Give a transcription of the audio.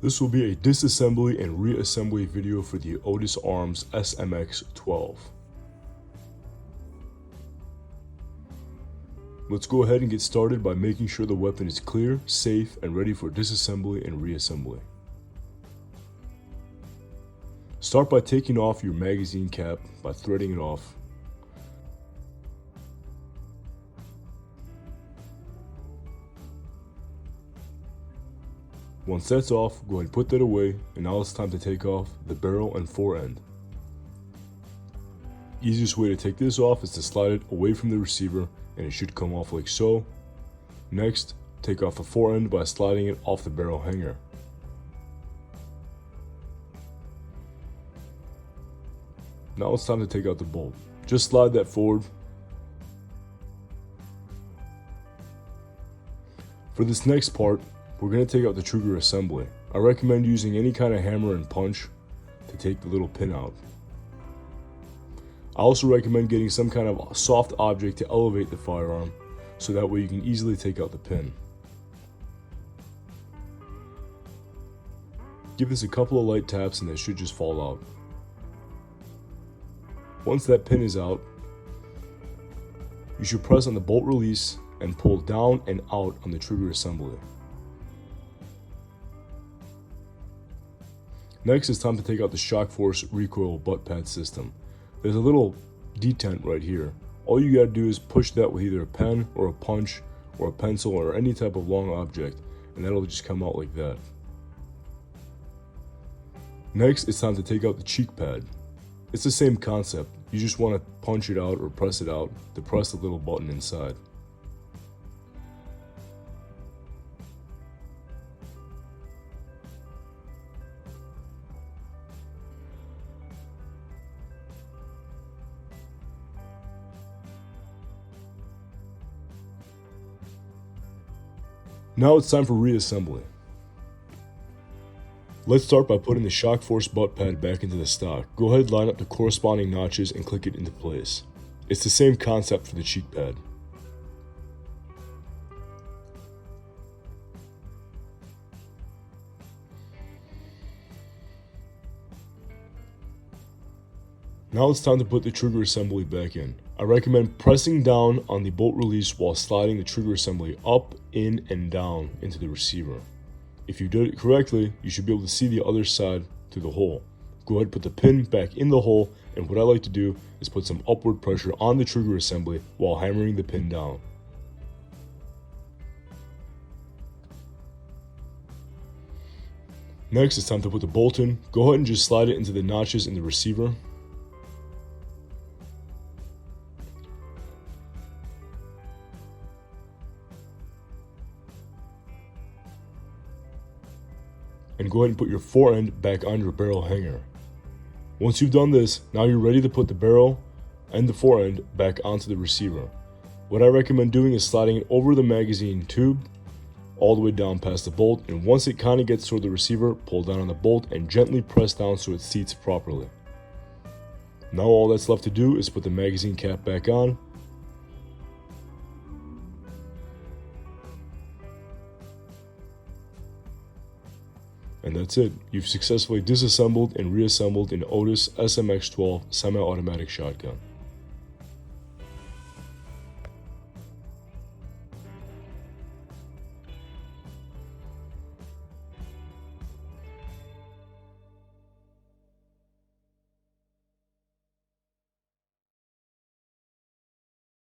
This will be a disassembly and reassembly video for the Otus SMX 12. Let's go ahead and get started by making sure the weapon is clear, safe, and ready for disassembly and reassembly. Start by taking off your magazine cap by threading it off. Once that's off, go ahead and put that away, and now it's time to take off the barrel and forend. Easiest way to take this off is to slide it away from the receiver, and it should come off like so. Next, take off the forend by sliding it off the barrel hanger. Now it's time to take out the bolt. Just slide that forward. For this next part, we're going to take out the trigger assembly. I recommend using any kind of hammer and punch to take the little pin out. I also recommend getting some kind of soft object to elevate the firearm, so that way you can easily take out the pin. Give this a couple of light taps and it should just fall out. Once that pin is out, you should press on the bolt release and pull down and out on the trigger assembly. Next, it's time to take out the Shock Force recoil butt pad system. There's a little detent right here. All you gotta do is push that with either a pen or a punch or a pencil or any type of long object, and that'll just come out like that. Next, it's time to take out the cheek pad. It's the same concept. You just want to punch it out or press it out to press the little button inside. Now it's time for reassembly. Let's start by putting the Shock Force butt pad back into the stock. Go ahead, line up the corresponding notches and click it into place. It's the same concept for the cheek pad. Now it's time to put the trigger assembly back in. I recommend pressing down on the bolt release while sliding the trigger assembly up, in, and down into the receiver. If you did it correctly, you should be able to see the other side through the hole. Go ahead and put the pin back in the hole, and what I like to do is put some upward pressure on the trigger assembly while hammering the pin down. Next, it's time to put the bolt in. Go ahead and just slide it into the notches in the receiver. And go ahead and put your forend back on your barrel hanger. Once you've done this, now you're ready to put the barrel and the forend back onto the receiver. What I recommend doing is sliding it over the magazine tube all the way down past the bolt, and once it kind of gets toward the receiver, pull down on the bolt and gently press down so it seats properly. Now all that's left to do is put the magazine cap back on. And that's it. You've successfully disassembled and reassembled an Otus SMX 12 semi-automatic shotgun.